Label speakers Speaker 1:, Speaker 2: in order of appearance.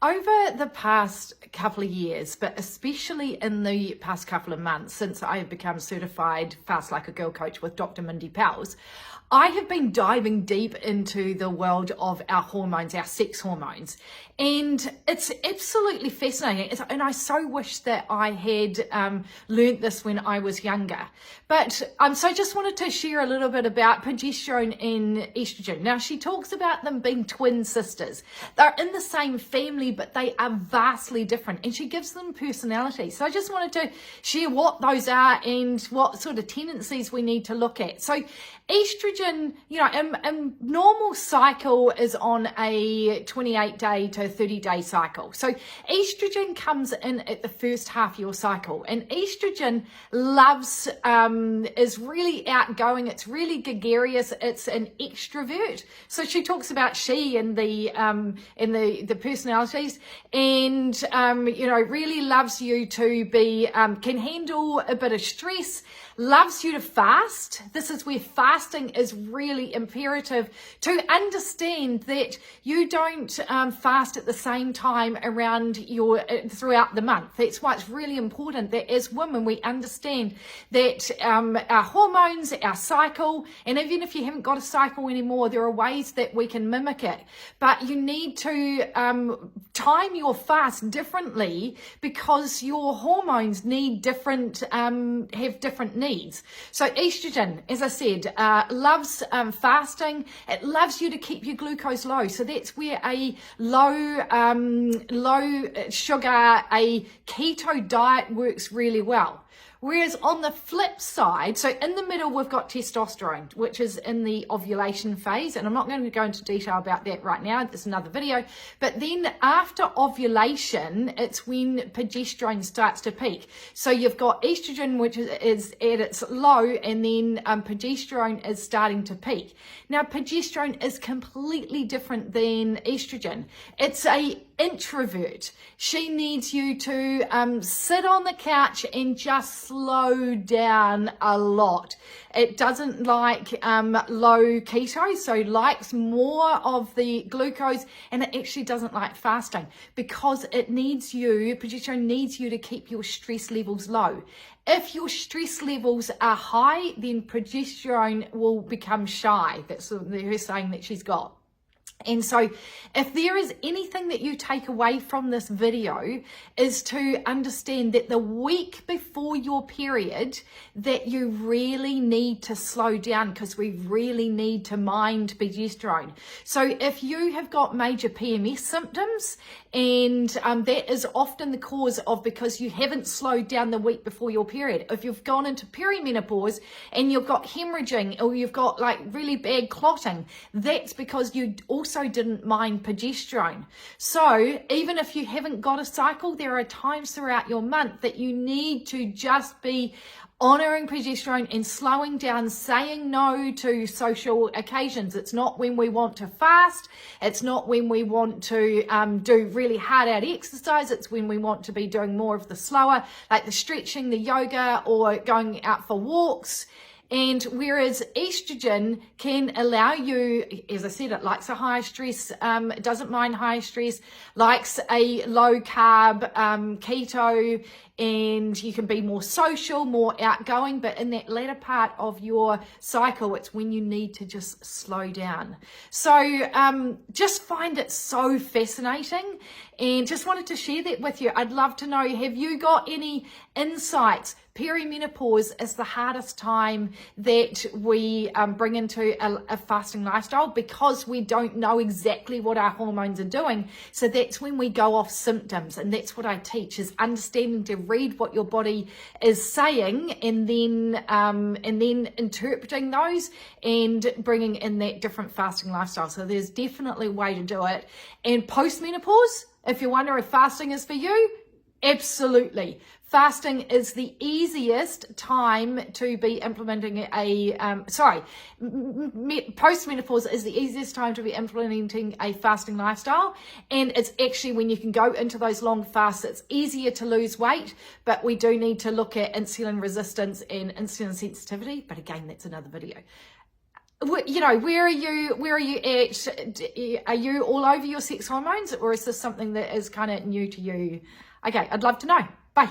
Speaker 1: over the past couple of years, but especially in the past couple of months since I have become certified Fast Like a Girl coach with Dr. Mindy Powers, I have been diving deep into the world of our hormones, our sex hormones, and it's absolutely fascinating. And I so wish that I had learnt this when I was younger. But so I just wanted to share a little bit about progesterone and estrogen. Now, she talks about them being twin sisters. They're in the same family, but they are vastly different, and she gives them personality. So I just wanted to share what those are and what sort of tendencies we need to look at. So estrogen, you know, a normal cycle is on a 28-day to 30-day cycle. So estrogen comes in at the first half of your cycle, and estrogen loves, is really outgoing. It's really gregarious. It's an extrovert. So she talks about she and the personalities, and you know, really loves you to be, can handle a bit of stress, loves you to fast. This is where fasting is really imperative, to understand that you don't fast at the same time around throughout the month. That's why it's really important that as women we understand that our hormones, our cycle, and even if you haven't got a cycle anymore, there are ways that we can mimic it. But you need to time your fast differently, because your hormones need different, have different needs. So estrogen, as I said, loves fasting. It loves you to keep your glucose low. So that's where a low sugar, a keto diet works really well. Whereas on the flip side, so in the middle, we've got testosterone, which is in the ovulation phase. And I'm not going to go into detail about that right now. There's another video. But then after ovulation, it's when progesterone starts to peak. So you've got estrogen, which is at its low, and then progesterone is starting to peak. Now, progesterone is completely different than estrogen. It's a introvert. She needs you to sit on the couch and just slow down a lot. It doesn't like low keto, so likes more of the glucose, and it actually doesn't like fasting because it needs you, progesterone needs you to keep your stress levels low. If your stress levels are high, then progesterone will become shy. That's her saying that she's got. And so if there is anything that you take away from this video, is to understand that the week before your period, that you really need to slow down, because we really need to mind progesterone. So if you have got major PMS symptoms, and that is often the cause of, because you haven't slowed down the week before your period. If you've gone into perimenopause and you've got haemorrhaging, or you've got like really bad clotting, that's because you also didn't mind progesterone. So even if you haven't got a cycle, there are times throughout your month that you need to just be honoring progesterone and slowing down, saying no to social occasions. It's not when we want to fast. It's not when we want to do really hard out exercise. It's when we want to be doing more of the slower, like the stretching, the yoga, or going out for walks. And whereas estrogen can allow you, as I said, it likes a high stress, it doesn't mind high stress, likes a low carb keto, and you can be more social, more outgoing. But in that latter part of your cycle, it's when you need to just slow down. So just find it so fascinating, and just wanted to share that with you. I'd love to know, have you got any insights? Perimenopause is the hardest time that we bring into a fasting lifestyle, because we don't know exactly what our hormones are doing. So that's when we go off symptoms, and that's what I teach, is understanding to read what your body is saying, and then interpreting those and bringing in that different fasting lifestyle. So there's definitely a way to do it. And postmenopause, if you wonder if fasting is for you, absolutely. Fasting is the easiest time to be implementing postmenopause is the easiest time to be implementing a fasting lifestyle. And it's actually when you can go into those long fasts, it's easier to lose weight, but we do need to look at insulin resistance and insulin sensitivity. But again, that's another video. you know, where are you at? Are you all over your sex hormones, or is this something that is kind of new to you? Okay, I'd love to know. Bye.